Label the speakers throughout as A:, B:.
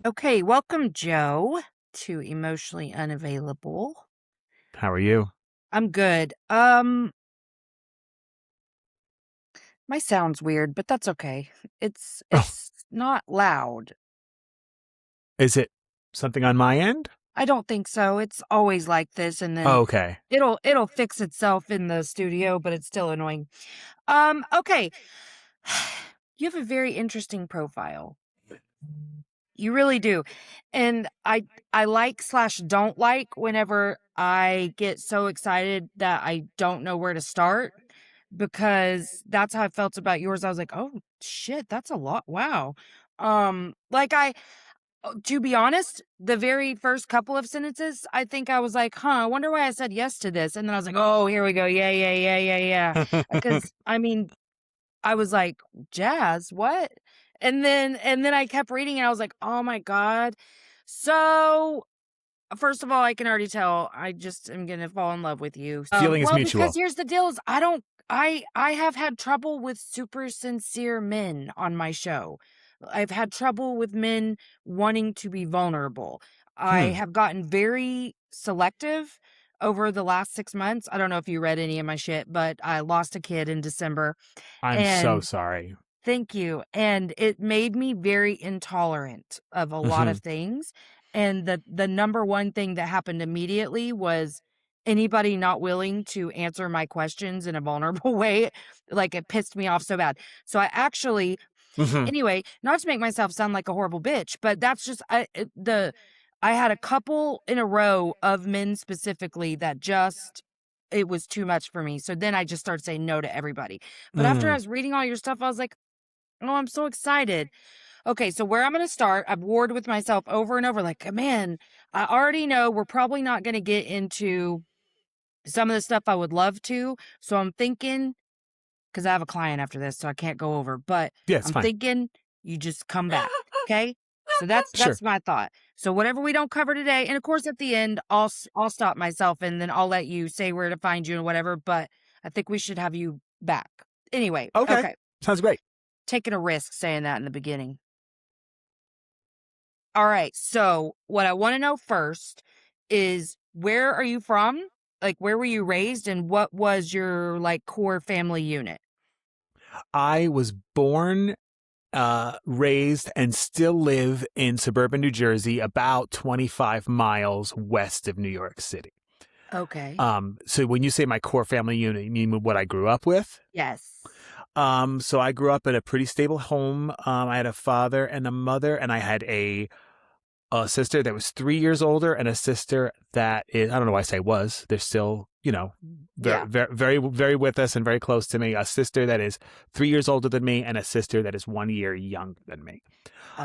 A: Okay, welcome, Joe, to Emotionally Unavailable.
B: How are you?
A: I'm good. My sound's weird, but that's okay. It's
B: Oh,
A: it's not loud.
B: is it something on my end?
A: I don't think so. It's always like this, and then
B: Oh, okay.
A: it'll fix itself in the studio, but it's still annoying. Okay. You have a very interesting profile. You really do. And I like slash don't like whenever I get so excited that I don't know where to start because that's how I felt about yours. I was like, "Oh shit, that's a lot. Wow." Like to be honest, the very first couple of sentences, I think I was like, "Huh, I wonder why I said yes to this." And then I was like, "Oh, here we go. Yeah, yeah, yeah, yeah, yeah." Because I mean, I was like, "Jazz? What?" And then I kept reading and I was like, "Oh my god." So, first of all, I can already tell I just am gonna fall in love with you.
B: Feeling is
A: Well, because
B: mutual.
A: here's the deal is I don't I have had trouble with super sincere men on my show. I've had trouble with men wanting to be vulnerable. I
B: Hmm.
A: have gotten very selective over the last 6 months. I don't know if you read any of my shit, but I lost a kid in December,
B: I'm so
A: and
B: sorry.
A: thank you, and it made me very intolerant of a lot
B: Hmm.
A: of things, and the number one thing that happened immediately was anybody not willing to answer my questions in a vulnerable way, like, it pissed me off so bad. So I actually
B: Hmm.
A: anyway, not to make myself sound like a horrible bitch, but that's just I had a couple in a row of men specifically that just it was too much for me, so then I just started saying no to everybody. But after I
B: Mm.
A: was reading all your stuff, I was like, oh, I'm so excited. Okay, so where I'm gonna start, I've warred with myself over and over, like, man, I already know we're probably not gonna get into some of the stuff I would love to. So I'm thinking, because I have a client after this, so I can't go over, but
B: Yeah, it's
A: I'm
B: fine.
A: thinking you just come back. Okay. So that's
B: Sure.
A: that's my thought. So whatever we don't cover today, and of course at the end, I'll stop myself and then I'll let you say where to find you and whatever. But I think we should have you back. Anyway,
B: Okay.
A: okay.
B: Sounds great.
A: Taking a risk saying that in the beginning. All right. So, what I want to know first is where are you from? Like, where were you raised and what was your like core family unit?
B: I was born, raised, and still live in suburban New Jersey, about 25 miles west of New York City.
A: Okay.
B: So when you say my core family unit, you mean what I grew up with?
A: Yes.
B: So I grew up in a pretty stable home. I had a father and a mother, and I had a sister that was 3 years older, and a sister that is, I don't know why I say was, they're still, very,
A: Yeah.
B: very, very, very with us and very close to me. A sister that is 3 years older than me, and a sister that is 1 year younger than me.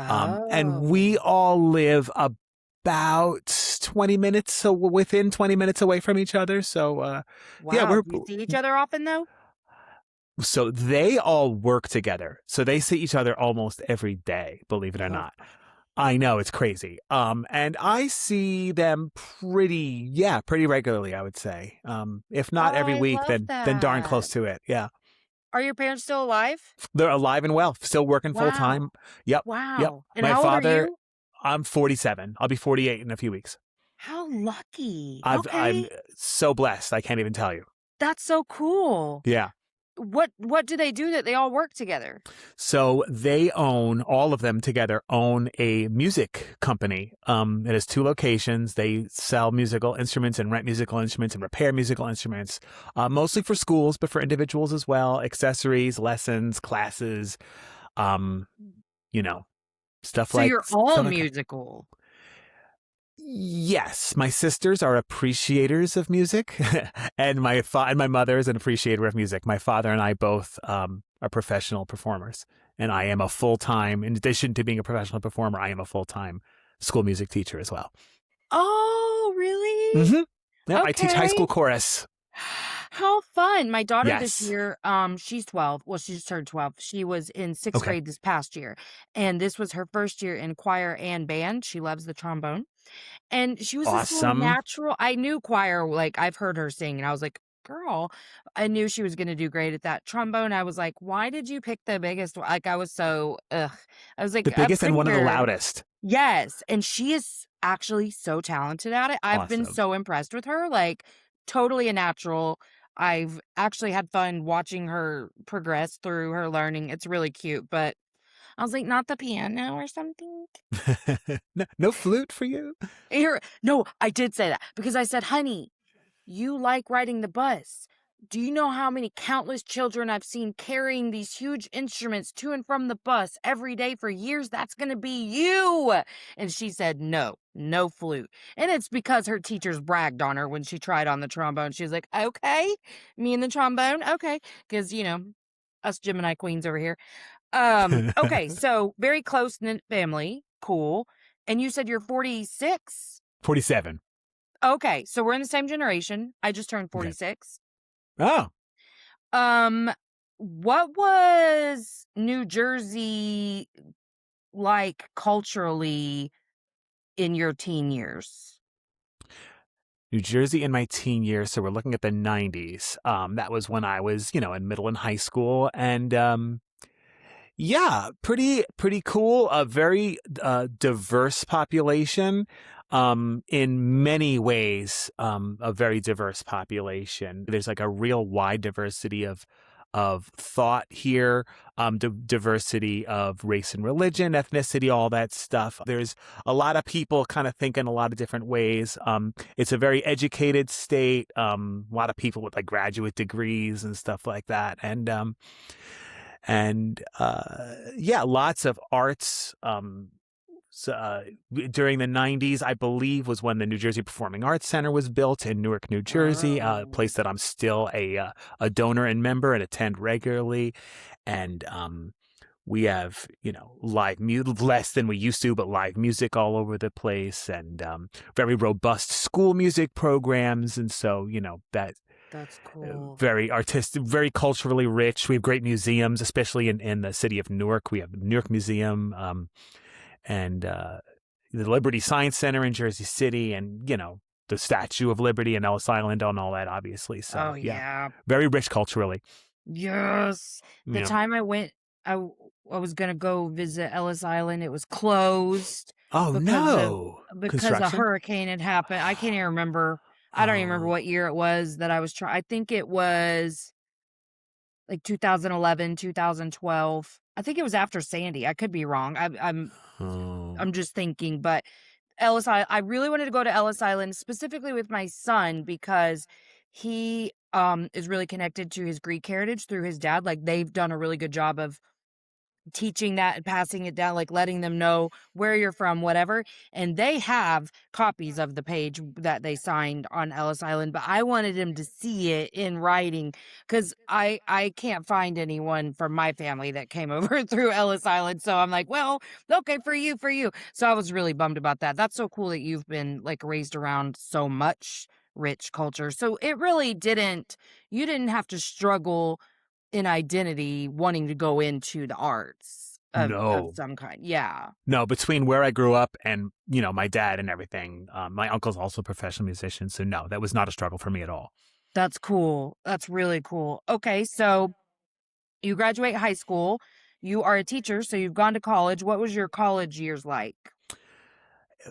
B: And we
A: Oh.
B: all live about 20 minutes, so we're within 20 minutes away from each other. So, yeah,
A: Wow. Do you see each other often though?
B: so they all work together. So they see each other almost every day, believe it or
A: Oh,
B: not. I know it's crazy. And I see them pretty regularly, I would say. If not
A: oh,
B: every
A: I
B: week,
A: love
B: then darn close
A: that.
B: to it. Yeah.
A: Are your parents still alive?
B: They're alive and well, still working full
A: Wow.
B: time. Yep. Yep.
A: Wow. And
B: My
A: how old are
B: father,
A: you?
B: I'm 47. I'll be 48 in a few weeks.
A: How lucky.
B: I'm
A: Okay.
B: so blessed. I can't even tell you.
A: That's so cool.
B: Yeah.
A: What do they do that they all work together?
B: So they own, all of them together own a music company. It has two locations. They sell musical instruments and rent musical instruments and repair musical instruments, mostly for schools, but for individuals as well. Accessories, lessons, classes, um, you know,
A: So you're all
B: stuff like that.
A: musical.
B: Yes, my sisters are appreciators of music, and and my mother is an appreciator of music. My father and I both are professional performers, and I am a full time. In addition to being a professional performer, I am a full time school music teacher as well.
A: Oh, really?
B: Hmm. Yep, I teach high
A: Okay.
B: school chorus.
A: How fun. My daughter this
B: Yes.
A: year, she's 12. Well, she just turned 12. She was in 6th
B: Okay.
A: grade this past year. And this was her first year in choir and band. She loves the trombone. And she was this little
B: Awesome.
A: natural. I knew choir, like I've heard her sing, and I was like, girl, I knew she was gonna do great at that. Trombone, I was like, why did you pick the biggest one? Like I was so ugh. I was like,
B: The biggest and
A: pretty
B: one of the
A: rare.
B: loudest.
A: Yes, and she is actually so talented at it. I've been
B: Awesome.
A: so impressed with her, like, totally a natural. I've actually had fun watching her progress through her learning. It's really cute, but I was like, "Not the piano or something?"
B: No flute for you?
A: Here no, I did say that because I said, "Honey, you like riding the bus. Do you know how many countless children I've seen carrying these huge instruments to and from the bus every day for years? That's going to be you." And she said, "No, no flute." And it's because her teachers bragged on her when she tried on the trombone. She was like, "Okay, me and the trombone. Okay." Because, us Gemini queens over here. Okay. So very close knit family. Cool. And you said you're 46?
B: 47.
A: Okay, so we're in the same generation. I just turned
B: Okay.
A: 46.
B: Oh,
A: Um, what was New Jersey like culturally in your teen years?
B: New Jersey in my teen years. So we're looking at the 90s. That was when I was, in middle and high school. And yeah, pretty cool. A very diverse population. In many ways, a very diverse population. There's like a real wide diversity of thought here, diversity of race and religion, ethnicity, all that stuff. There's a lot of people kind of think in a lot of different ways. It's a very educated state. A lot of people with like graduate degrees and stuff like that, and yeah, lots of arts. So, during the 90s, I believe, was when the New Jersey Performing Arts Center was built in Newark, New Jersey, a
A: Oh,
B: place that I'm still a donor and member and attend regularly. And we have, live music, less than we used to, but live music all over the place, and very robust school music programs. And so, that
A: that's cool.
B: very artistic, very culturally rich. We have great museums, especially in the city of Newark. We have the Newark Museum, and the Liberty Science Center in Jersey City, and the Statue of Liberty in Ellis Island and all that, obviously.
A: Oh,
B: So yeah,
A: yeah.
B: very rich culturally.
A: Yes. The
B: Yeah.
A: time I went, I was gonna go visit Ellis Island. It was closed
B: Oh
A: because of
B: no,
A: a
B: construction.
A: hurricane had happened. I can't even remember. I don't even remember
B: Oh,
A: what year it was that I was trying. I think it was like 2011, 2012. I think it was after Sandy. I could be wrong.
B: oh,
A: I'm just thinking, but I really wanted to go to Ellis Island specifically with my son because he is really connected to his Greek heritage through his dad. Like they've done a really good job of teaching that and passing it down, like letting them know where you're from, whatever. And they have copies of the page that they signed on Ellis Island, but I wanted him to see it in writing because I can't find anyone from my family that came over through Ellis Island. So I'm like, well, okay, for you, for you. So I was really bummed about that. That's so cool that you've been like raised around so much rich culture. So it really didn't, you didn't have to struggle in identity wanting to go into the arts of
B: no.
A: some kind. Yeah.
B: No, between where I grew up and my dad and everything, my uncle's also a professional musician, so no, that was not a struggle for me at all.
A: That's cool. That's really cool. Okay, so you graduate high school, you are a teacher, so you've gone to college. What was your college years like?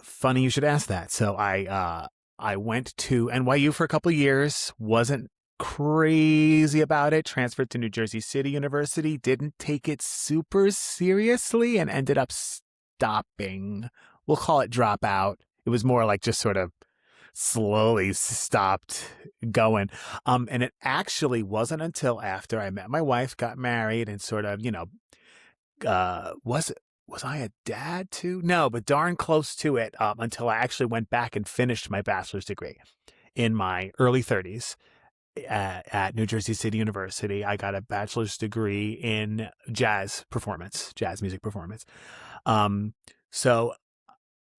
B: Funny you should ask that. So I went to NYU for a couple of years, wasn't crazy about it, transferred to New Jersey City University, didn't take it super seriously, and ended up stopping. We'll call it dropout. It was more like just sort of slowly stopped going. And it actually wasn't until after I met my wife, got married, and sort of, was I a dad too? No, but darn close to it, until I actually went back and finished my bachelor's degree in my early 30s at New Jersey City University. I got a bachelor's degree in jazz music performance. So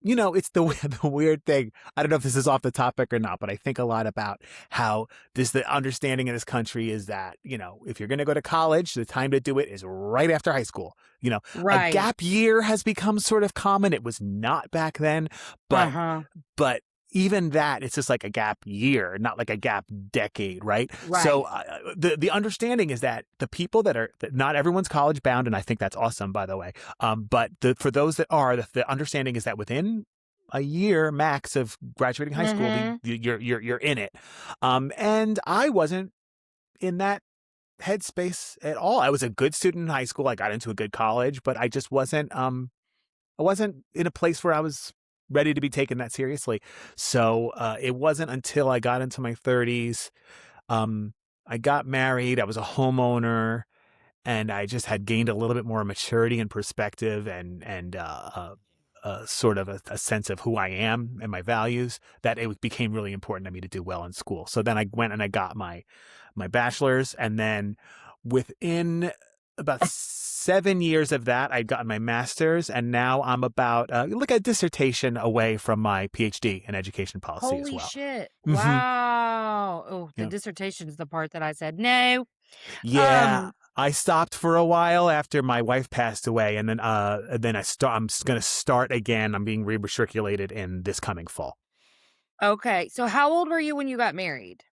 B: it's the weird thing. I don't know if this is off the topic or not, but I think a lot about how the understanding in this country is that, if you're going to go to college, the time to do it is right after high school. A
A: Right.
B: gap year has become sort of common. It was not back then, but
A: Uh-huh.
B: but even that, it's just like a gap year, not like a gap decade, right? So
A: Right.
B: the understanding is that the people that not everyone's college bound, and I think that's awesome, by the way. But for those that are, the understanding is that within a year max of graduating high school,
A: Mhm.
B: you're in it. And I wasn't in that headspace at all. I was a good student in high school. I got into a good college, but I just wasn't. I wasn't in a place where I was ready to be taken that seriously. So it wasn't until I got into my 30s. Um, I got married. I was a homeowner, and I just had gained a little bit more maturity and perspective, and sort of a sense of who I am and my values, that it became really important to me to do well in school. So then I went and I got my bachelor's, and then within about 7 years of that, I'd gotten my master's, and now I'm about like a dissertation away from my PhD in education policy as
A: Holy
B: well.
A: shit.
B: Hmm.
A: Wow. Oh, the
B: Yeah.
A: dissertation is the part that I said no.
B: Yeah.
A: Um,
B: I stopped for a while after my wife passed away, and then I'm going to start again. I'm being re-matriculated in this coming fall.
A: okay. So how old were you when you got married?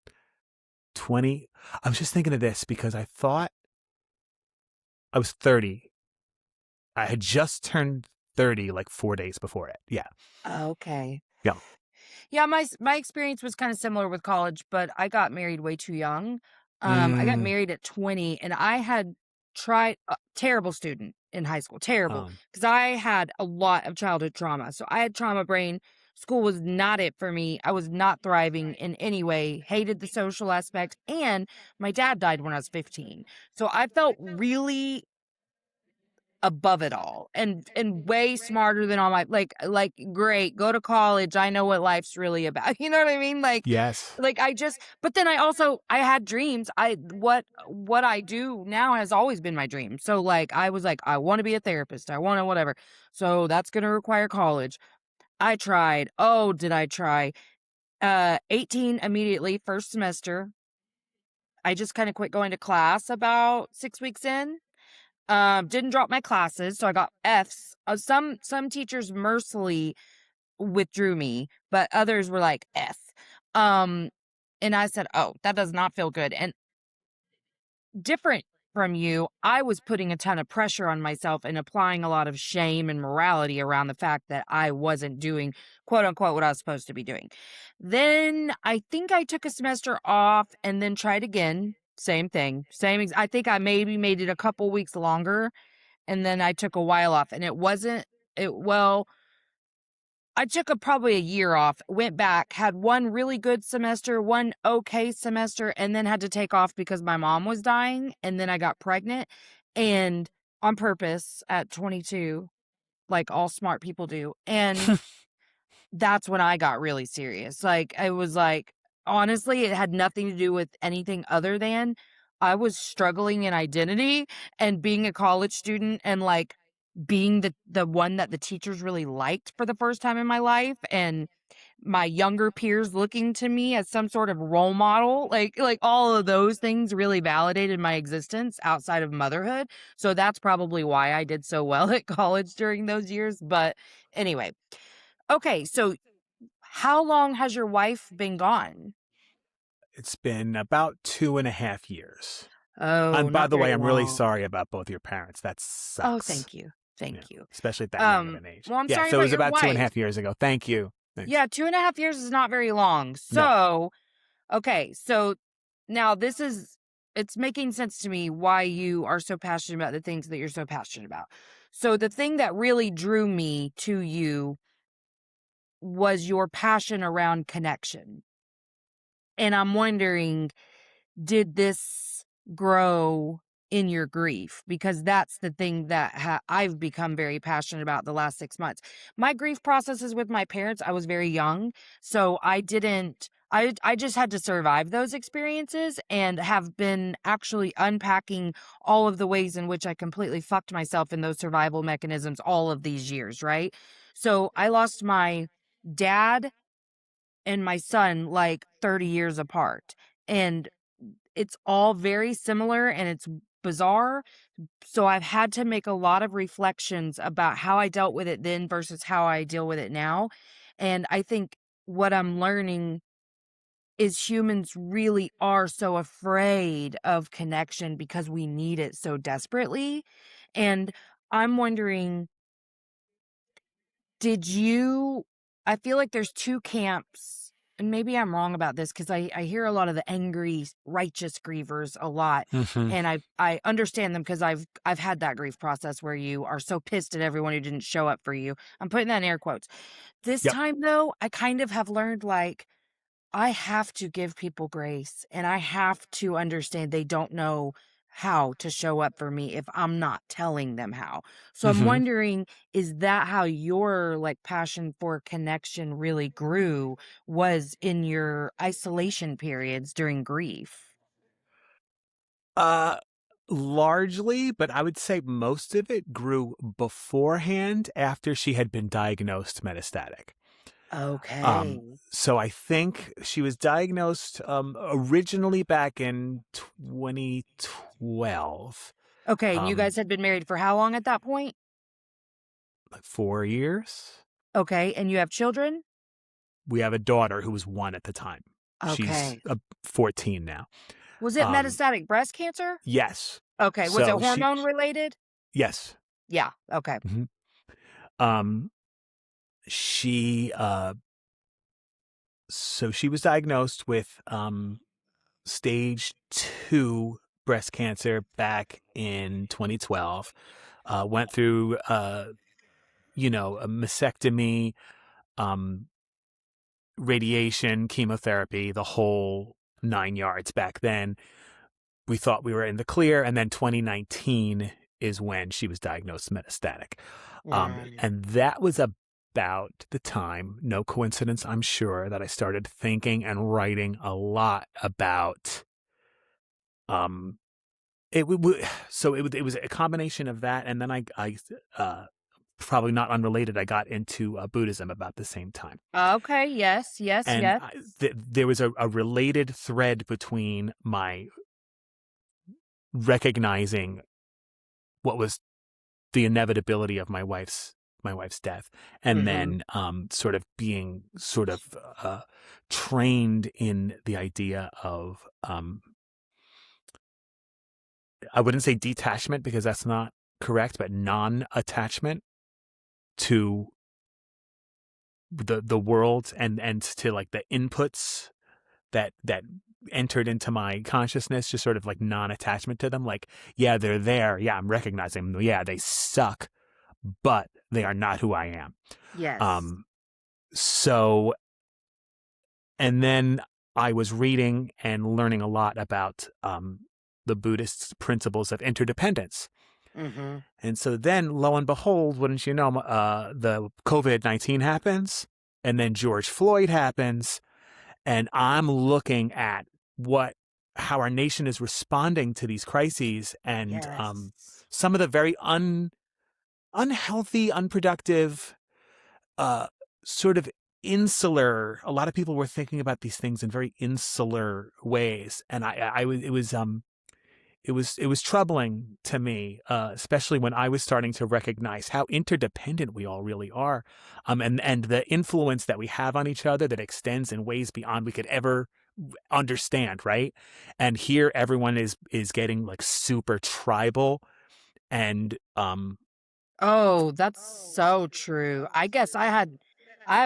B: 20. I was just thinking of this because I thought I was 30. I had just turned 30 like 4 days before it. Yeah.
A: Okay.
B: Yeah.
A: Yeah, my experience was kind of similar with college, but I got married way too young. I got
B: Mm,
A: married at 20 and I had tried terrible student in high school, terrible,
B: um,
A: because I had a lot of childhood trauma. So I had trauma brain. School was not it for me. I was not thriving in any way, hated the social aspect, and my dad died when I was 15. So I felt really above it all and way smarter than all my like great, go to college, I know what life's really about. You know what I mean?
B: yes.
A: Like I just but then I had dreams. What I do now has always been my dream. So like I was like I want to be a therapist. I want to whatever. So that's going to require college. I tried. Oh, did I try? 18 immediately first semester. I just kind of quit going to class about 6 weeks in. Didn't drop my classes, so I got Fs. Some teachers mercifully withdrew me, but others were like F. Um, and I said, "Oh, that does not feel good." And different from you, I was putting a ton of pressure on myself and applying a lot of shame and morality around the fact that I wasn't doing quote unquote what I was supposed to be doing. Then I think I took a semester off and then tried again. Same thing. I think I maybe made it a couple weeks longer and then I took a while off and it wasn't it well, I took probably a year off, went back, had one really good semester, one okay semester, and then had to take off because my mom was dying and then I got pregnant and on purpose at 22 like all smart people do. And that's when I got really serious. Like, I was like, honestly, it had nothing to do with anything other than I was struggling in identity and being a college student and like being the one that the teachers really liked for the first time in my life and my younger peers looking to me as some sort of role model like all of those things really validated my existence outside of motherhood. So that's probably why I did so well at college during those years. But anyway, okay, so how long has your wife been gone?
B: It's been about 2.5 years.
A: Oh,
B: And by
A: not
B: the way,
A: very
B: I'm really
A: long.
B: sorry about both your parents. That
A: Oh,
B: sucks.
A: thank you.
B: Yeah.
A: Thank you.
B: Especially at that young of an age.
A: Well, I'm
B: Yeah.
A: sorry
B: So it
A: about
B: was
A: your
B: about two and a
A: wife.
B: half years ago. Thank you. Thanks.
A: Yeah, 2.5 years is not very long.
B: No.
A: So, okay, so now it's making sense to me why you are so passionate about the things that you're so passionate about. So the thing that really drew me to you was your passion around connection. And I'm wondering, did this grow in your grief? Because that's the thing that I've become very passionate about the last 6 months. My grief processes with my parents, I was very young. So I didn't, I just had to survive those experiences and have been actually unpacking all of the ways in which I completely fucked myself in those survival mechanisms all of these years, right? So I lost my dad and my son like 30 years apart. And it's all very similar and it's bizarre. So I've had to make a lot of reflections about how I dealt with it then versus how I deal with it now. And I think what I'm learning is humans really are so afraid of connection because we need it so desperately. And I'm wondering, did you I feel like there's 2 camps, and maybe I'm wrong about this because I hear a lot of the angry, righteous grievers a lot,
B: Hmm.
A: and I understand them because I've had that grief process where you are so pissed at everyone who didn't show up for you. I'm putting that in air quotes. This
B: Yep.
A: time, though, I kind of have learned, like, I have to give people grace, and I have to understand they don't know how to show up for me if I'm not telling them how. So I'm
B: Hmm.
A: wondering, is that how your, like, passion for connection really grew, was in your isolation periods during grief?
B: Uh, Largely, but I would say most of it grew beforehand after she had been diagnosed metastatic. Um,
A: Okay.
B: so I think she was diagnosed originally back in 2012.
A: Okay, and you
B: Um,
A: guys had been married for how long at that point?
B: like 4 years.
A: Okay, and you have children?
B: We have a daughter who was 1 at the time. She's
A: Okay.
B: 14 now.
A: Was it
B: Um,
A: metastatic breast cancer?
B: yes.
A: Okay, was it
B: So
A: hormone related?
B: yes.
A: Yeah, okay.
B: Mhm. Um, she so she was diagnosed with stage 2 breast cancer back in 2012. Went through a mastectomy, um, radiation, chemotherapy, the whole 9 yards back then. We thought we were in the clear, and then 2019 is when she was diagnosed metastatic.
A: Right.
B: And that was about the time, no coincidence, I'm sure, that I started thinking and writing a lot about um it was a combination of that, and then I probably not unrelated, I got into Buddhism about the same time.
A: Okay, yes, yes,
B: And
A: yes.
B: there was a related thread between my recognizing what was the inevitability of my wife's death, and
A: Mhm.
B: then sort of being sort of trained in the idea of I wouldn't say detachment because that's not correct, but non-attachment to the world and to like the inputs that entered into my consciousness, just sort of like non-attachment to them. Like, yeah, they're there. Yeah, I'm recognizing them. Yeah, they suck, but they are not who I am.
A: Yes.
B: Um, so, and then I was reading and learning a lot about the Buddhist principles of interdependence.
A: Mhm.
B: And so then, lo and behold, wouldn't you know, the COVID-19 happens, and then George Floyd happens, and I'm looking at what how our nation is responding to these crises, and
A: Yes.
B: some of the very unhealthy, unproductive, uh, sort of insular. A lot of people were thinking about these things in very insular ways, and I was it was troubling to me, especially when I was starting to recognize how interdependent we all really are, and the influence that we have on each other that extends in ways beyond we could ever understand, right? And here, everyone is getting like super tribal, and
A: Oh, that's so true. I guess I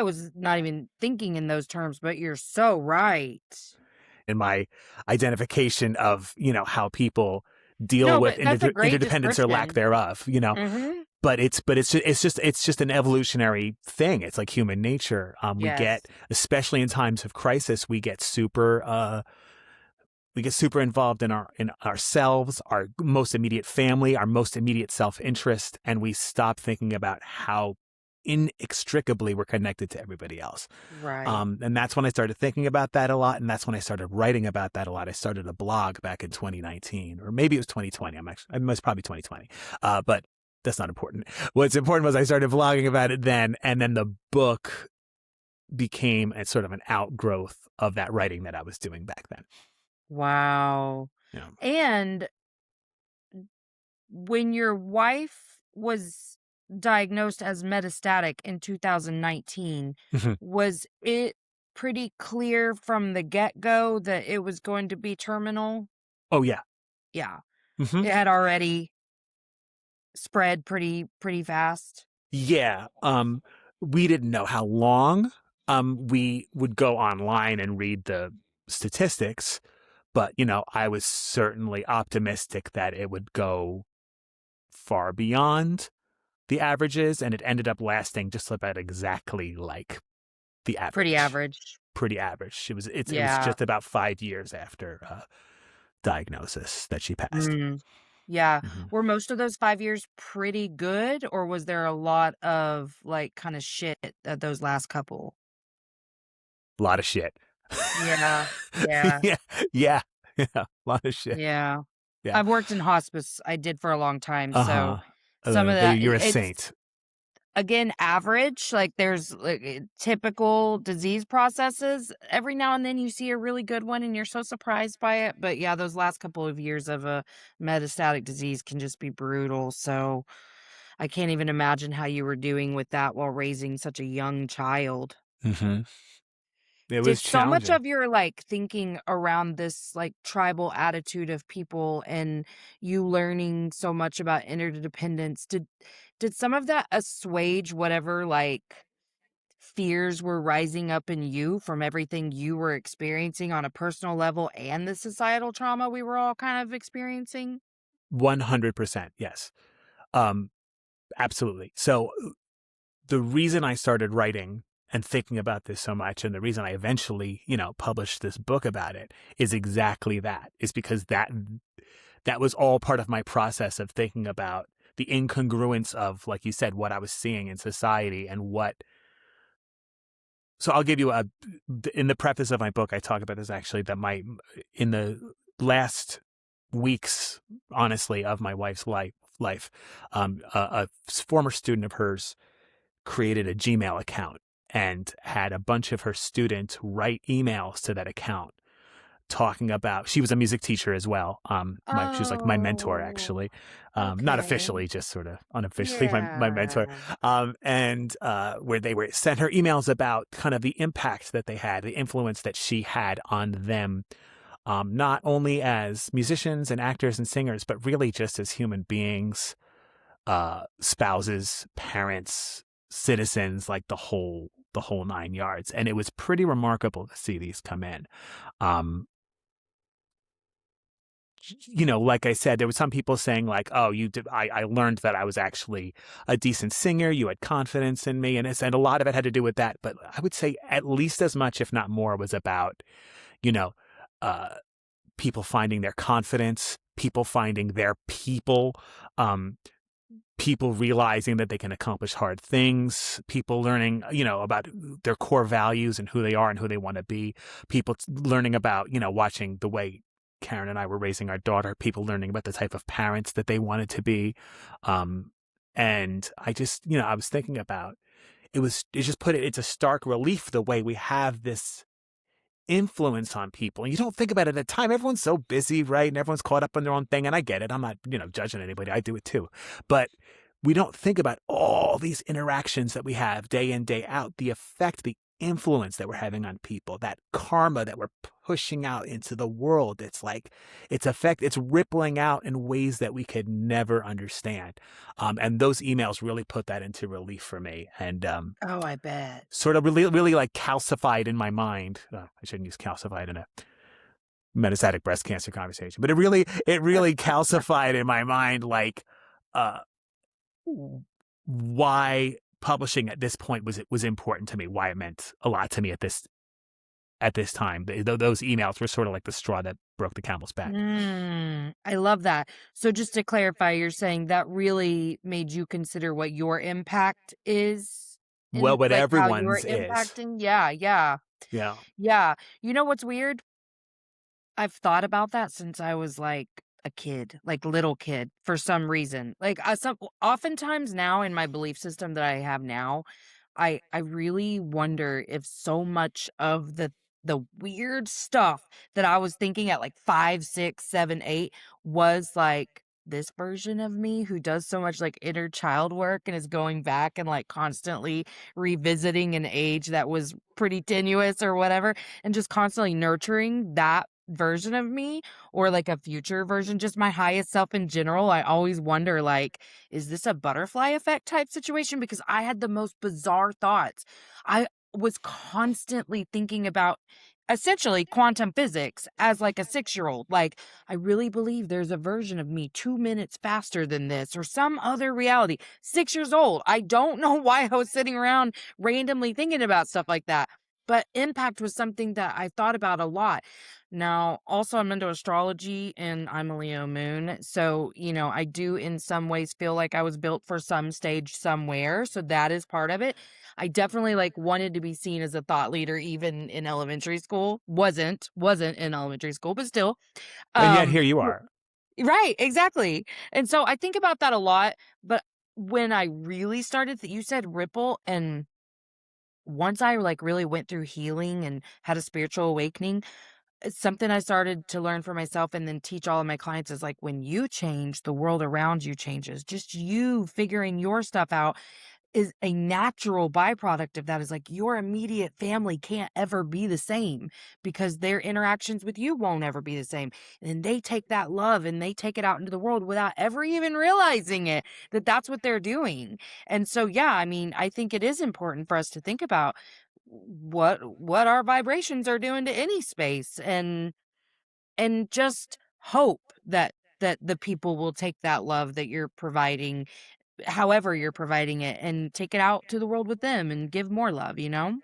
A: was not even thinking in those terms, but you're so right.
B: in my identification of how people deal
A: No,
B: with
A: but that's a great
B: interdependence or lack
A: description.
B: thereof.
A: Mhm.
B: But it's just an evolutionary thing. It's like human nature. We get,
A: Yes.
B: especially in times of crisis, we get super involved in ourselves, our most immediate family, our most immediate self-interest, and we stop thinking about how inextricably we're connected to everybody else.
A: Right.
B: And that's when I started thinking about that a lot, and that's when I started writing about that a lot. I started a blog back in 2019, or maybe it was 2020. It was probably 2020, but that's not important. What's important was I started vlogging about it then, and then the book became a sort of an outgrowth of that writing that I was doing back then.
A: Wow.
B: You know.
A: And when your wife was diagnosed as metastatic in 2019,
B: Mhm.
A: was it pretty clear from the get-go that it was going to be terminal?
B: Oh yeah.
A: Yeah.
B: Hmm.
A: It had already spread pretty fast?
B: Yeah. We didn't know how long. We would go online and read the statistics, but I was certainly optimistic that it would go far beyond the averages, and it ended up lasting just about exactly like the
A: Pretty
B: average.
A: average.
B: Pretty average. It was
A: Yeah.
B: just about 5 years after diagnosis that she passed.
A: Mm. Yeah.
B: Hmm.
A: Were most of those 5 years pretty good, or was there a lot of, like, kinda shit at those last couple?
B: A lot of shit.
A: Yeah. Yeah.
B: Yeah, yeah, yeah. A lot of shit.
A: Yeah.
B: Yeah.
A: I've worked in hospice, I did for a long time,
B: Uh
A: so
B: huh.
A: some of that
B: You're a
A: it's
B: saint.
A: again, average, like, there's, like, typical disease processes. Every now and then you see a really good one and you're so surprised by it, but yeah, those last couple of years of a metastatic disease can just be brutal, so I can't even imagine how you were doing with that while raising such a young child.
B: Hmm. It
A: Did
B: was
A: so much
B: challenging.
A: of your, like, thinking around this, like, tribal attitude of people and you learning so much about interdependence, did some of that assuage whatever, like, fears were rising up in you from everything you were experiencing on a personal level and the societal trauma we were all kind of experiencing?
B: 100%. Yes. Um, Absolutely. So the reason I started writing and thinking about this so much, and the reason I eventually, published this book about it, is exactly that. Is because that was all part of my process of thinking about the incongruence of, like you said, what I was seeing in society and what. So I'll give you in the preface of my book, I talk about this actually, that in the last weeks, honestly, of my wife's life, a former student of hers created a Gmail account and had a bunch of her students write emails to that account talking about. She was a music teacher as well. She was like my mentor,
A: Oh,
B: actually, not
A: okay.
B: officially, just sort of unofficially, my mentor.
A: Yeah.
B: And where they were sent her emails about kind of the impact that they had, the influence that she had on them, not only as musicians and actors and singers, but really just as human beings, spouses, parents, citizens, like the whole 9 yards. And it was pretty remarkable to see these come in. Um, like I said, there were some people saying like, "Oh, you did." I learned that I was actually a decent singer. You had confidence in me, and a lot of it had to do with that. But I would say at least as much, if not more, was about you know, uh, people finding their confidence, people finding their people, um, people realizing that they can accomplish hard things, people learning, about their core values and who they are and who they want to be, people learning about, watching the way Karen and I were raising our daughter, people learning about the type of parents that they wanted to be. Um, and I just, I was thinking about it's a stark relief the way we have this influence on people. And you don't think about it at the time. Everyone's so busy, right? And everyone's caught up in their own thing. And I get it. I'm not, judging anybody. I do it too. But we don't think about all these interactions that we have day in, day out, the effect, the influence that we're having on people, that karma that we're pushing out into the world. It's like it's rippling out in ways that we could never understand. And those emails really put that into relief for me. And
A: Oh, I bet.
B: sort of really, really like calcified in my mind. I shouldn't use calcified in a metastatic breast cancer conversation, but it really calcified in my mind, like, uh, why publishing at this point was important to me, why it meant a lot to me at this time. Those emails were sort of like the straw that broke the camel's back.
A: I love that. So just to clarify, you're saying that really made you consider what your impact is
B: Well,
A: in
B: what
A: like, how you're
B: everyone's is.
A: impacting? Yeah, yeah,
B: Yeah.
A: yeah. You know what's weird? I've thought about that since I was, like, a kid, like, little kid, for some reason. Like, oftentimes now in my belief system that I have now, I really wonder if so much of the weird stuff that I was thinking at, like, 5, 6, 7, 8 was, like, this version of me who does so much like inner child work and is going back and like constantly revisiting an age that was pretty tenuous or whatever, and just constantly nurturing that version of me or like a future version, just my highest self in general. I always wonder, like, is this a butterfly effect type situation? Because I had the most bizarre thoughts. I was constantly thinking about essentially quantum physics as like a 6-year-old. Like, I really believe there's a version of me 2 minutes faster than this or some other reality. 6 years old. I don't know why I was sitting around randomly thinking about stuff like that. But impact was something that I thought about a lot. Now, also, I'm into astrology and I'm a Leo moon. So, I do in some ways feel like I was built for some stage somewhere. So that is part of it. I definitely like wanted to be seen as a thought leader even in elementary school. Wasn't in elementary school, but still.
B: And yet here
A: Um
B: you
A: r-
B: are.
A: right, exactly. And so I think about that a lot, but when I really started you said ripple, and once I like really went through healing and had a spiritual awakening, it's something I started to learn for myself and then teach all of my clients is like when you change, the world around you changes. Just you figuring your stuff out is a natural byproduct of that is like your immediate family can't ever be the same because their interactions with you won't ever be the same. And they take that love and they take it out into the world without ever even realizing it, that that's what they're doing. And so, yeah, I mean, I think it is important for us to think about what our vibrations are doing to any space and just hope that the people will take that love that you're providing however you're providing it and take it out to the world with them and give more love, you know?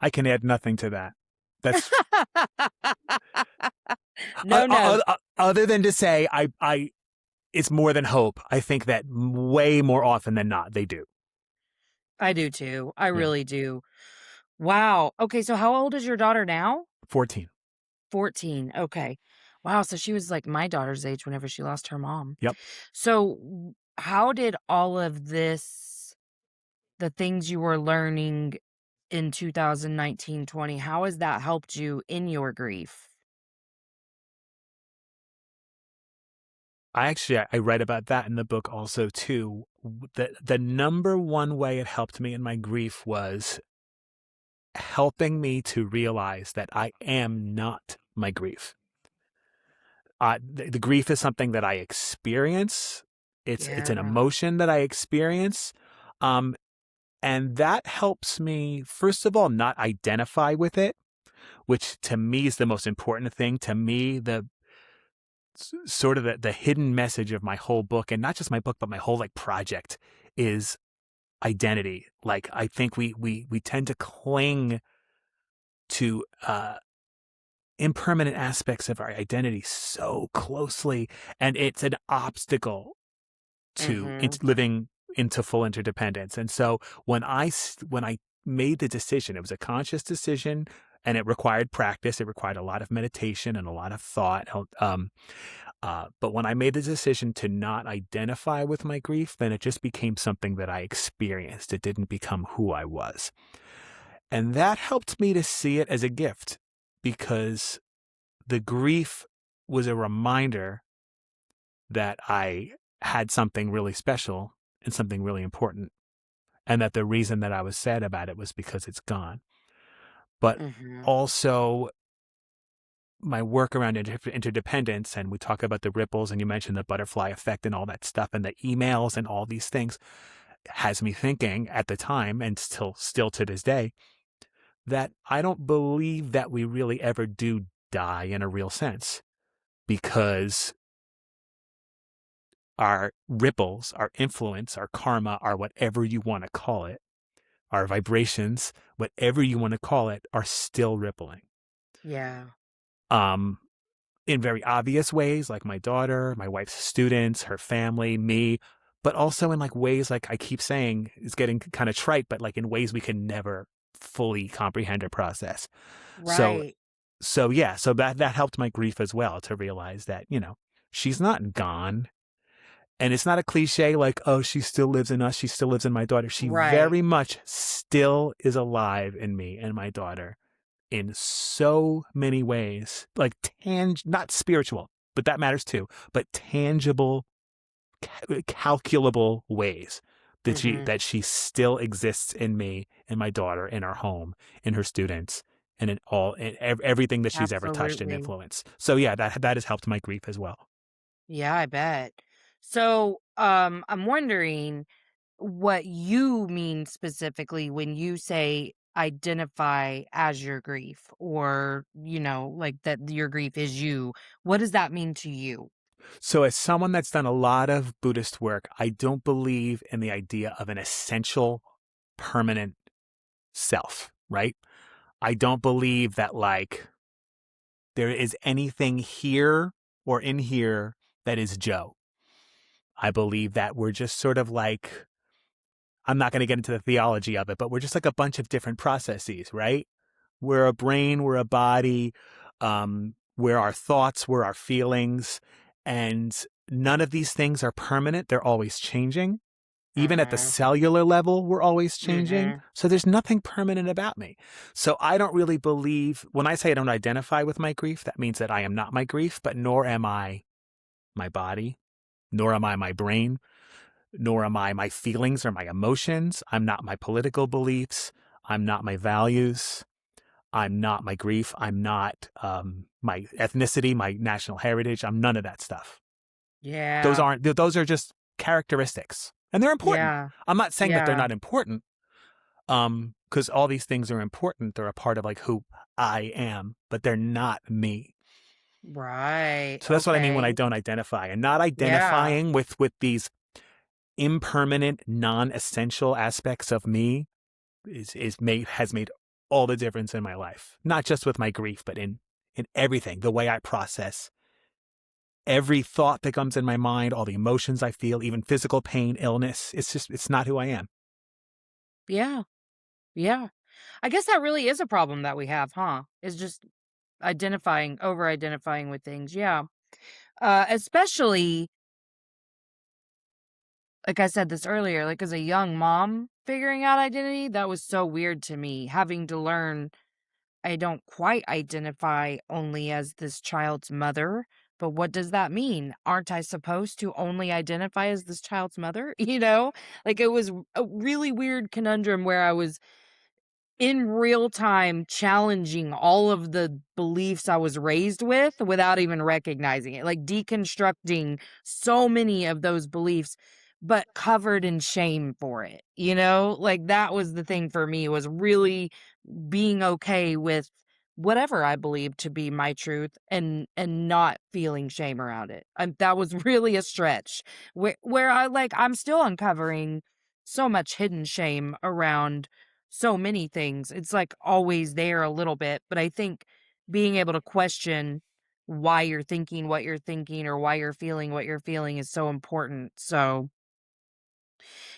B: I can add nothing to that. That's
A: No notes.
B: other than to say, it's more than hope. I think that way more often than not, they do.
A: I do too. I
B: Yeah.
A: really do. Wow. Okay, so how old is your daughter now?
B: 14.
A: 14. Okay. Wow, so she was like my daughter's age whenever she lost her mom.
B: Yep.
A: So how did all of this, the things you were learning in 2019-20, how has that helped you in your grief?
B: I write about that in the book also too. The number one way it helped me in my grief was helping me to realize that I am not my grief. The grief is something that I experience. It's an
A: Yeah.
B: emotion that I experience, um, and that helps me first of all not identify with it, which to me is the most important thing. To me, the sort of the hidden message of my whole book, and not just my book, but my whole like project, is identity. Like I think we tend to cling to impermanent aspects of our identity so closely, and it's an obstacle to
A: Mhm.
B: living into full interdependence. And so when I made the decision, it was a conscious decision, and it required practice. It required a lot of meditation and a lot of thought. But when I made the decision to not identify with my grief, then it just became something that I experienced. It didn't become who I was. And that helped me to see it as a gift, because the grief was a reminder that I had something really special and something really important, and that the reason that I was sad about it was because it's gone. But
A: Mhm.
B: also, my work around interdependence, and we talk about the ripples, and you mentioned the butterfly effect and all that stuff, and the emails and all these things, has me thinking at the time, and still to this day, that I don't believe that we really ever do die in a real sense, because our ripples, our influence, our karma, our whatever you want to call it, our vibrations, whatever you want to call it, are still rippling.
A: Yeah.
B: Um, in very obvious ways, like my daughter, my wife's students, her family, me, but also in like ways, like I keep saying, it's getting kind of trite, but like in ways we can never fully comprehend or process. So,
A: Right.
B: so that helped my grief as well, to realize that, she's not gone. And it's not a cliche like, oh, she still lives in us. She still lives in my daughter. She
A: Right.
B: very much still is alive in me and my daughter in so many ways, like not spiritual. but that matters too. But tangible, calculable ways
A: Mhm.
B: that she still exists in me, in my daughter, in our home, in her students, and in everything that she's ever touched and
A: Absolutely.
B: influenced. So yeah, that has helped my grief as well.
A: Yeah, I bet. So, I'm wondering what you mean specifically when you say identify as your grief, or, like that your grief is you. What does that mean to you?
B: So, as someone that's done a lot of Buddhist work, I don't believe in the idea of an essential, permanent self, right? I don't believe that, like, there is anything here or in here that is Joe. I believe that we're just sort of like, I'm not going to get into the theology of it, but we're just like a bunch of different processes, right? We're a brain, we're a body, we're our thoughts, we're our feelings. And none of these things are permanent. They're always changing. Even at the
A: Mhm.
B: cellular level, we're always changing.
A: Mhm.
B: So there's nothing permanent about me. So I don't really believe, when I say I don't identify with my grief, that means that I am not my grief, but nor am I my body, nor am I my brain, nor am I my feelings or my emotions. I'm not my political beliefs. I'm not my values. I'm not my grief. I'm not my ethnicity, my national heritage. I'm none of that stuff.
A: Yeah.
B: Those are just characteristics, and they're important.
A: Yeah.
B: I'm not saying that they're
A: Yeah.
B: not important, because all these things are important. They're a part of like who I am, but they're not me.
A: Right.
B: So that's what I mean when I
A: Okay.
B: don't identify, and not
A: Yeah.
B: identifying with these impermanent, non-essential aspects of me has made all the difference in my life. Not just with my grief, but in everything, the way I process every thought that comes in my mind, all the emotions I feel, even physical pain, illness. It's not who I am.
A: Yeah. Yeah. I guess that really is a problem that we have, huh? Is just over identifying with things. Yeah. Especially, like I said this earlier, like as a young mom figuring out identity, that was so weird to me, having to learn I don't quite identify only as this child's mother. But what does that mean? Aren't I supposed to only identify as this child's mother? Like it was a really weird conundrum where I was in real time challenging all of the beliefs I was raised with without even recognizing it, like deconstructing so many of those beliefs, but covered in shame for it, Like that was the thing for me, was really being okay with whatever I believe to be my truth, and not feeling shame around it. That was really a stretch where I'm still uncovering so much hidden shame around so many things. It's like always there a little bit, but I think being able to question why you're thinking what you're thinking, or why you're feeling what you're feeling, is so important. So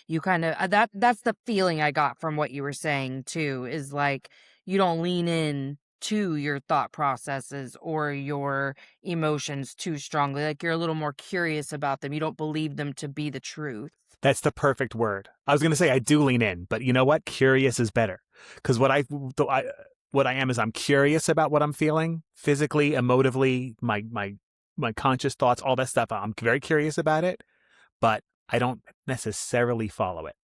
A: you kind of that's the feeling I got from what you were saying too, is like you don't lean in to your thought processes or your emotions too strongly. Like you're a little more curious about them. You don't believe them to be the truth.
B: That's the perfect word. I was going to say I do lean in, but you know what? Curious is better, because what I am is I'm curious about what I'm feeling physically, emotively, my conscious thoughts, all that stuff. I'm very curious about it, but I don't necessarily follow it.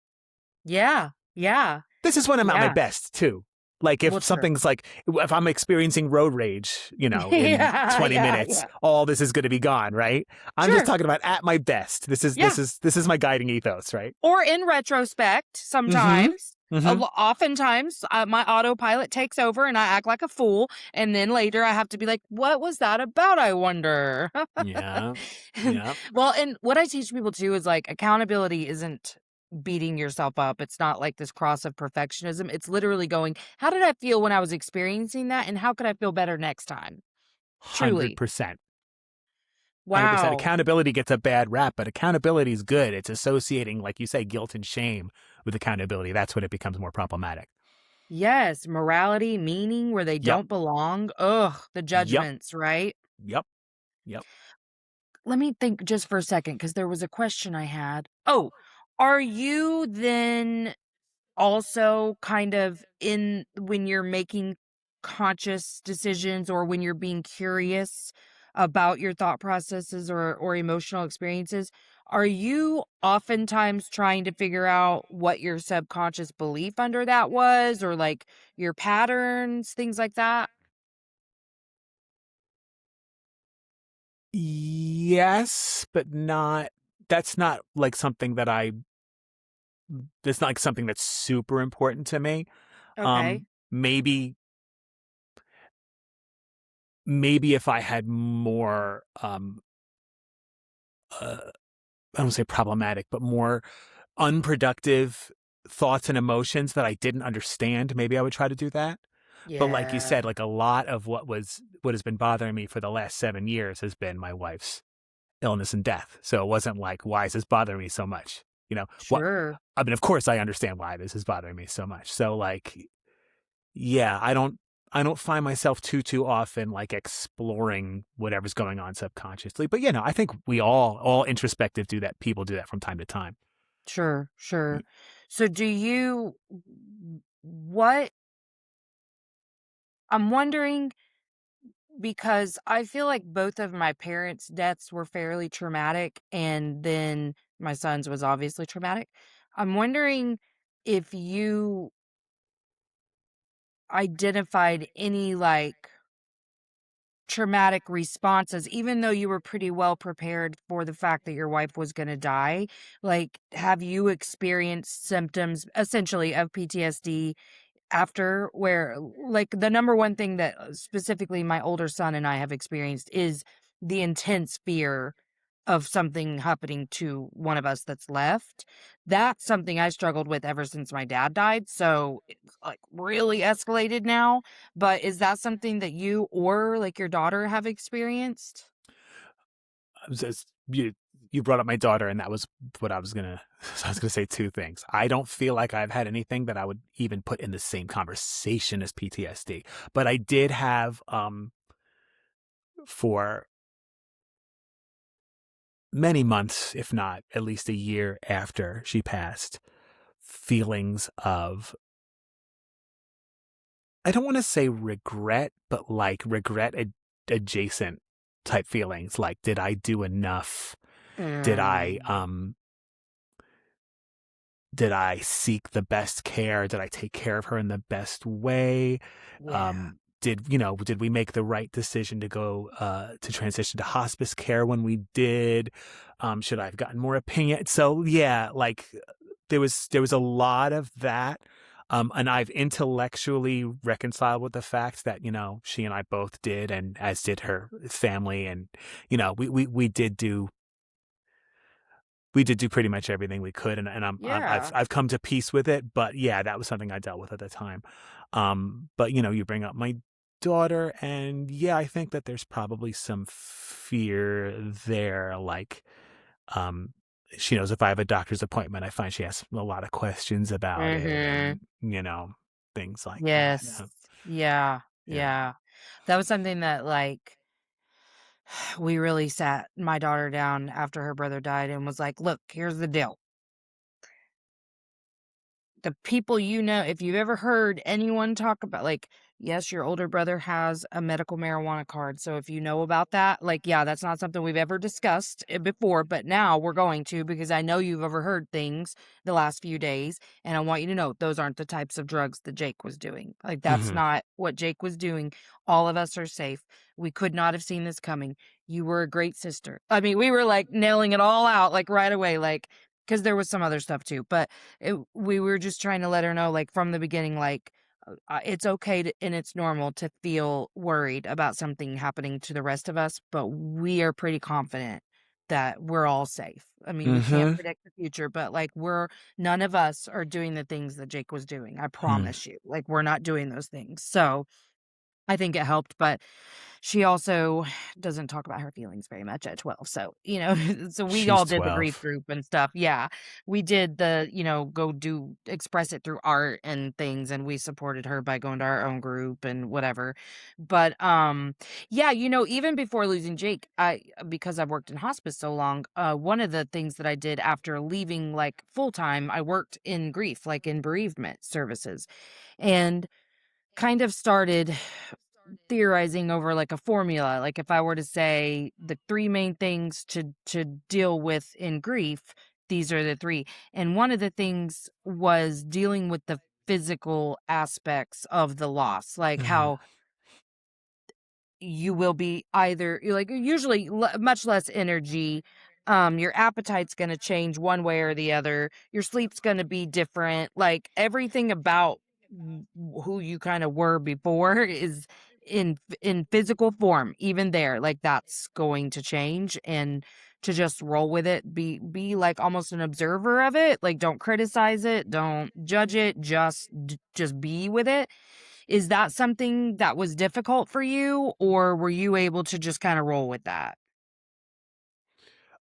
A: Yeah. Yeah.
B: This is when I'm at my
A: Yeah.
B: best too. Like if
A: Well, true.
B: something's like if I'm experiencing road rage, in
A: Yeah.
B: 20
A: Yeah.
B: minutes,
A: Yeah.
B: all this is going to be gone, right? I'm just
A: Sure.
B: talking about at my best.
A: Yeah.
B: This is my guiding ethos, right?
A: Or in retrospect,
B: Mhm.
A: sometimes,
B: Mhm.
A: oftentimes, my autopilot takes over and I act like a fool, and then later I have to be like, "What was that about, I wonder?"
B: Yeah. Yeah.
A: Well, and what I teach people too is, like, accountability isn't beating yourself up. It's not like this cross of perfectionism. It's literally going, "How did I feel when I was experiencing that, and how could I feel better next time?" Truly.
B: 100%. 100%.
A: Wow.
B: Accountability gets a bad rap, but accountability is good. It's associating, like you say, guilt and shame with accountability. That's when it becomes more problematic.
A: Yes, morality, meaning where they
B: Yep.
A: don't belong. Ugh, the
B: Yep.
A: judgments, right?
B: Yep. Yep.
A: Let me think just for a second, because there was a question I had. Oh, are you then also kind of when you're making conscious decisions, or when you're being curious about your thought processes or emotional experiences, are you oftentimes trying to figure out what your subconscious belief under that was, or like your patterns, things like that?
B: Yes, but not that's not like something that I that's not like something that's super important to me.
A: Okay.
B: Maybe maybe if I had more uh, I don't say problematic, but more unproductive thoughts and emotions that I didn't understand, maybe I would try to do that. But like you
A: Yeah.
B: said, like a lot of what has been bothering me for the last 7 years has been my wife's illness and death. So it wasn't like, why is this bothering me so much? What
A: Sure.
B: I mean, of course I understand why this is bothering me so much. So like, yeah, I don't find myself too often like exploring whatever's going on subconsciously. But I think we all introspective do that. People do that from time to time.
A: Sure. Sure. So do you what I'm wondering, because I feel like both of my parents' deaths were fairly traumatic, and then my son's was obviously traumatic. I'm wondering if you identified any like traumatic responses, even though you were pretty well prepared for the fact that your wife was going to die. Like, have you experienced symptoms essentially of PTSD after, where like the number one thing that specifically my older son and I have experienced is the intense fear of something happening to one of us that's left. That's something I struggled with ever since my dad died. So it's like really escalated now. But is that something that you or like your daughter have experienced?
B: You brought up my daughter, and that was what I was gonna. So I was gonna say two things. I don't feel like I've had anything that I would even put in the same conversation as PTSD, but I did have for many months, if not at least a year after she passed, feelings of, I don't want to say regret, but like adjacent type feelings. Like, did I do enough? Did I
A: Mm,
B: um did I seek the best care? Did I take care of her in the best way?
A: yeah.
B: Did we make the right decision to go to transition to hospice care when we did? Should I have gotten more opinion? So yeah, like there was a lot of that. And I've intellectually reconciled with the fact that, she and I both did, and as did her family. And, we did do pretty much everything we could, and I've
A: Yeah.
B: I've come to peace with it. But yeah, that was something I dealt with at the time. But you bring up my daughter, and yeah, I think that there's probably some fear there. Like, um, she knows if I have a doctor's appointment, I find she asks a lot of questions about it,
A: Mm-hmm.
B: and things like that.
A: Yes. Yeah.
B: Yeah.
A: Yeah. That was something that like we really sat my daughter down after her brother died and was like, "Look, here's the deal. The people you know, if you've ever heard anyone talk about like, yes, your older brother has a medical marijuana card. So if you know about that, like, yeah, that's not something we've ever discussed before, but now we're going to, because I know you've overheard things the last few days. And I want you to know those aren't the types of drugs that Jake was doing. Like, that's
B: Hmm.
A: not what Jake was doing. All of us are safe. We could not have seen this coming. You were a great sister. I mean, we were like nailing it all out, like right away, like, because there was some other stuff too. But we were just trying to let her know, like, from the beginning, like, it's okay to, and it's normal to feel worried about something happening to the rest of us, but we are pretty confident that we're all safe. I mean, we can't
B: Hmm.
A: predict the future, but like, none of us are doing the things that Jake was doing. I
B: Hmm.
A: promise you. Like, we're not doing those things. So I think it helped, but she also doesn't talk about her feelings very much at 12. So, so we
B: She's
A: all did the grief
B: 12.
A: group and stuff. Yeah. We did go express it through art and things, and we supported her by going to our own group and whatever. But yeah, even before losing Jake, because I've worked in hospice so long, one of the things that I did after leaving like full time, I worked in grief, like in bereavement services, and kind of started theorizing over like a formula. Like if I were to say the three main things to deal with in grief, these are the three. And one of the things was dealing with the physical aspects of the loss, like
B: Uh,
A: how you will be either you're like usually much less energy. Your appetite's going to change one way or the other. Your sleep's going to be different. Like everything about who you kind of were before is in physical form. Even there, like that's going to change, and to just roll with it, be like almost an observer of it. Like don't criticize it, don't judge it, just be with it. Is that something that was difficult for you, or were you able to just kinda roll with that?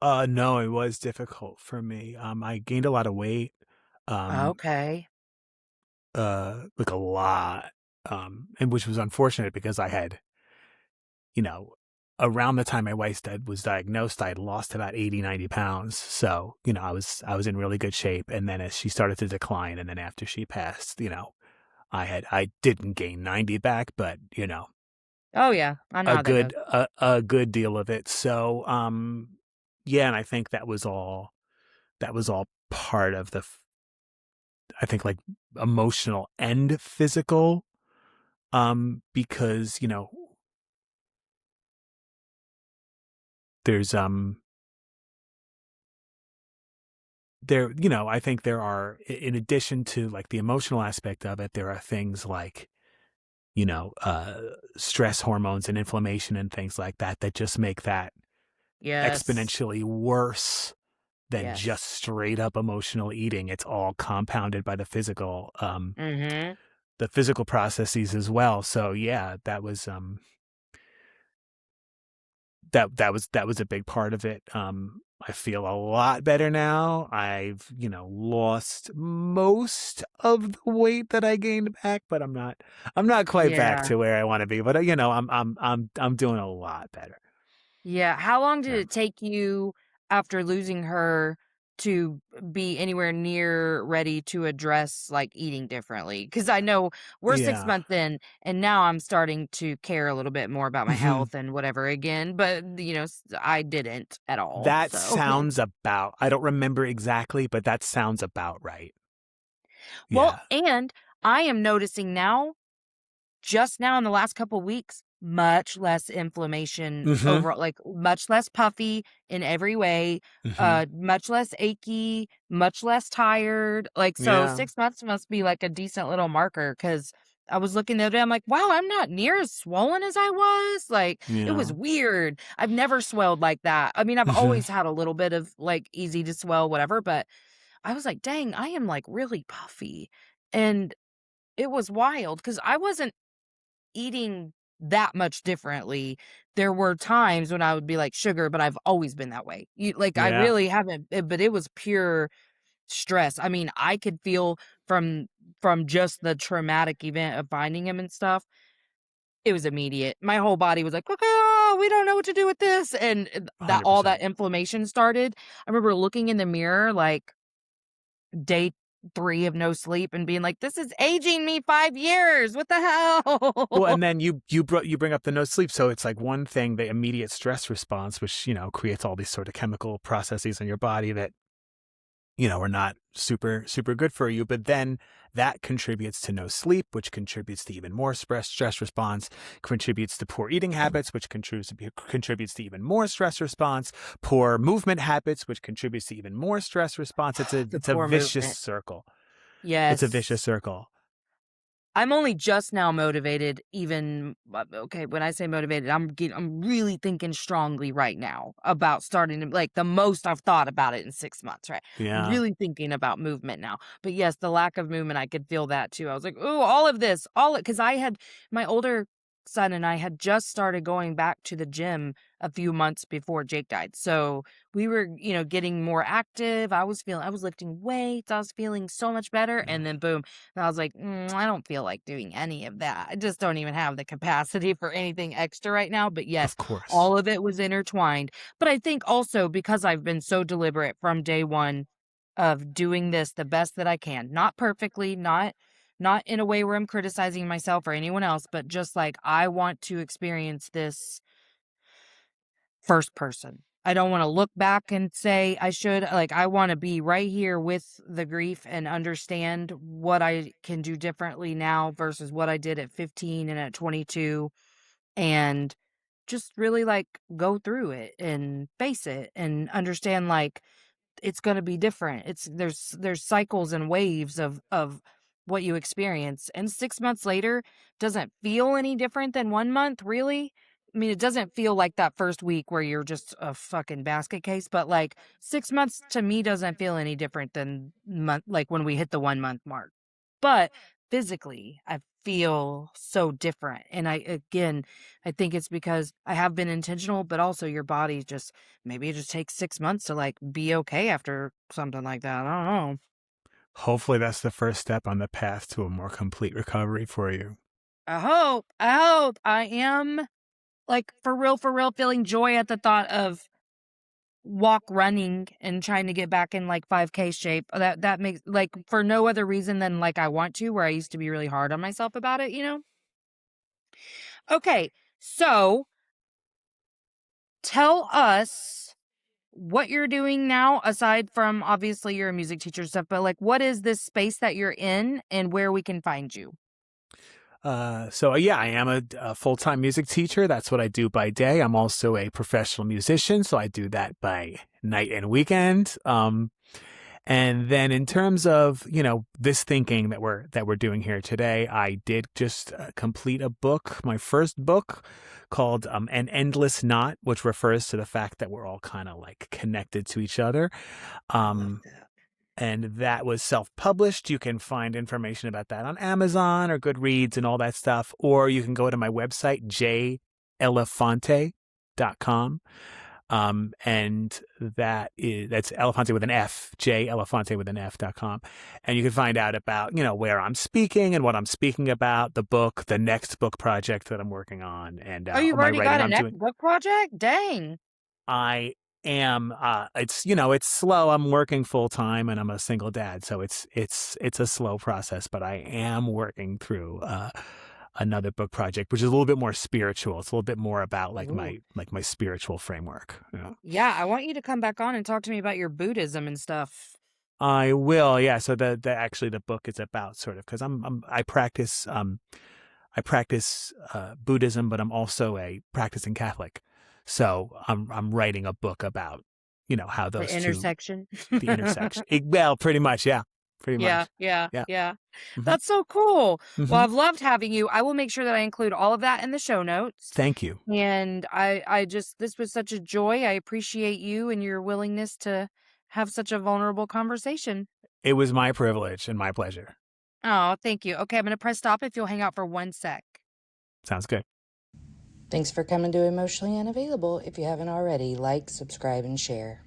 B: no, it was difficult for me. I gained a lot of weight, um,
A: Okay.
B: like a lot, and which was unfortunate because I had, you know, around the time my wife was diagnosed, I had lost about 80, 90 pounds. So, I was in really good shape. And then as she started to decline, and then after she passed, I didn't gain 90 back, but
A: Oh, yeah. I know
B: a
A: how that goes.
B: a good deal of it. So, yeah, and I think that was all part of I think like emotional and physical, because, there's, I think there are, in addition to like the emotional aspect of it, there are things like, you know, uh, stress hormones and inflammation and things like that that just make that
A: Yes.
B: exponentially worse than just
A: Yes.
B: straight up emotional eating. It's all compounded by
A: Mhm.
B: the physical processes as well. So yeah, that was a big part of it. I feel a lot better now. I've, lost most of the weight that I gained back, but I'm not quite back
A: Yeah.
B: to where I want to be. But I'm doing a lot better.
A: Yeah, how long did
B: Yeah.
A: it take you after losing her to be anywhere near ready to address, like, eating differently? Because I know we're 6
B: Yeah.
A: months in, and now I'm starting to care a little bit more about my
B: Mhm.
A: health and whatever again, but, I didn't at all,
B: That
A: so
B: sounds about, I don't remember exactly, but that sounds about right.
A: Well,
B: Yeah.
A: and I am noticing now just now in the last couple weeks, much less inflammation
B: Mhm.
A: overall, like much less puffy in every way,
B: Mhm.
A: much less achy, much less tired. Like, so
B: Yeah.
A: 6 months must be like a decent little marker because I was looking the other day, I'm like, wow, I'm not near as swollen as I was. Like, it was
B: Yeah.
A: weird. I've never swelled like that. I mean, I've
B: Mhm.
A: always had a little bit of like easy to swell, whatever, but I was like, dang, I am like really puffy. And it was wild because I wasn't eating that much differently. There were times when I would be like, "Sugar," but I've always been that way. I
B: Yeah.
A: really haven't, but it was pure stress. I mean, I could feel from just the traumatic event of finding him and stuff, it was immediate. My whole body was like, "Oh, we don't know what to do with this," and that all that
B: 100%.
A: inflammation started. I remember looking in the mirror, like, day 3 of no sleep and being like, "This is aging me 5 years. What the
B: Well,
A: hell?"
B: and then you bring up the no sleep, so it's like one thing, the immediate stress response, which creates all these sort of chemical processes in your body that are not super super good for you. But then that contributes to no sleep, which contributes to even more stress response, contributes to poor eating habits, which contributes to even more stress response, poor movement habits, which contributes to even more stress response. It's a
A: The
B: it's a
A: poor
B: vicious
A: movement.
B: circle. It's a vicious
A: Yes.
B: circle.
A: I'm only just now motivated even okay, when I say motivated, I'm really thinking strongly right now about starting to like the most I've thought about it in 6 months, right? I'm
B: Yeah.
A: really thinking about movement now. But yes, the lack of movement, I could feel that too. I was like, "Ooh, all of this, all it," cuz I had my older son and I had just started going back to the gym a few months before Jake died. So, we were, getting more active. I was lifting weights. I was feeling so much better,
B: Yeah.
A: and then boom, and I was like, I don't feel like doing any of that. I just don't even have the capacity for anything extra right now. But yes,
B: Of course.
A: all of it was intertwined. But I think also because I've been so deliberate from day one of doing this the best that I can, not perfectly, not not in a way where I'm criticizing myself or anyone else, but just like I want to experience this first person. I don't want to look back and say I should. Like, I want to be right here with the grief and understand what I can do differently now versus what I did at 15 and at 22, and just really like go through it and face it and understand like it's gonna be different. There's cycles and waves of what you experience, and 6 months later doesn't feel any different than 1 month, really. I mean, it doesn't feel like that first week where you're just a fucking basket case, but, like, 6 months to me doesn't feel any different than like, when we hit the 1-month mark. But physically, I feel so different, and I think it's because I have been intentional, but also your body just maybe it just takes 6 months to, like, be okay after something like that, I don't know.
B: Hopefully, that's the first step on the path to a more complete recovery for you.
A: I hope I am, like, for real, feeling joy at the thought of walk running and trying to get back in, like, 5K shape. That makes like, for no other reason than, like, I want to, where I used to be really hard on myself about it, you know? Okay, so tell us what you're doing now, aside from obviously you're a music teacher stuff, but, like, what is this space that you're in and where we can find you?
B: Yeah, I am a full-time music teacher. That's what I do by day. I'm also a professional musician, so I do that by night and weekend. And then in terms of, this thinking that we're doing here today, I did just complete a book, my first book called An Endless Knot, which refers to the fact that we're all kind of like connected to each other.
A: I love
B: Um,
A: that.
B: and that was self-published. You can find information about that on Amazon or Goodreads and all that stuff, or you can go to my website, jelefante.com. And that's Elefante with an F, Elefante with an F.com. And you can find out about, where I'm speaking and what I'm speaking about, the book, the next book project that I'm working on, and
A: Oh, you've
B: my
A: already
B: writing
A: got a
B: I'm
A: next
B: doing.
A: book project? Dang.
B: I am, it's slow. I'm working full time and I'm a single dad. So it's a slow process, but I am working through, another book project, which is a little bit more spiritual. It's a little bit more about like
A: Ooh.
B: my spiritual framework.
A: Yeah, I want you to come back on and talk to me about your Buddhism and stuff.
B: I will, yeah. So the actually the book is about sort of because I practice Buddhism, but I'm also a practicing Catholic. So I'm writing a book about how
A: The
B: those two
A: intersection.
B: the intersection. Well, pretty much, yeah, pretty
A: Yeah,
B: much,
A: yeah,
B: yeah.
A: yeah.
B: hmm
A: That's so cool. Well,
B: hmm
A: I've loved having you. I will make sure that I include all of that in the show notes.
B: Thank you.
A: And I just this was such a joy. I appreciate you and your willingness to have such a vulnerable conversation.
B: It was my privilege and my pleasure.
A: Oh, thank you. Okay, I'm gonna press stop if you'll hang out for 1 sec.
B: Sounds good.
A: Thanks for coming to Emotionally Unavailable. If you haven't already, like, subscribe, and share.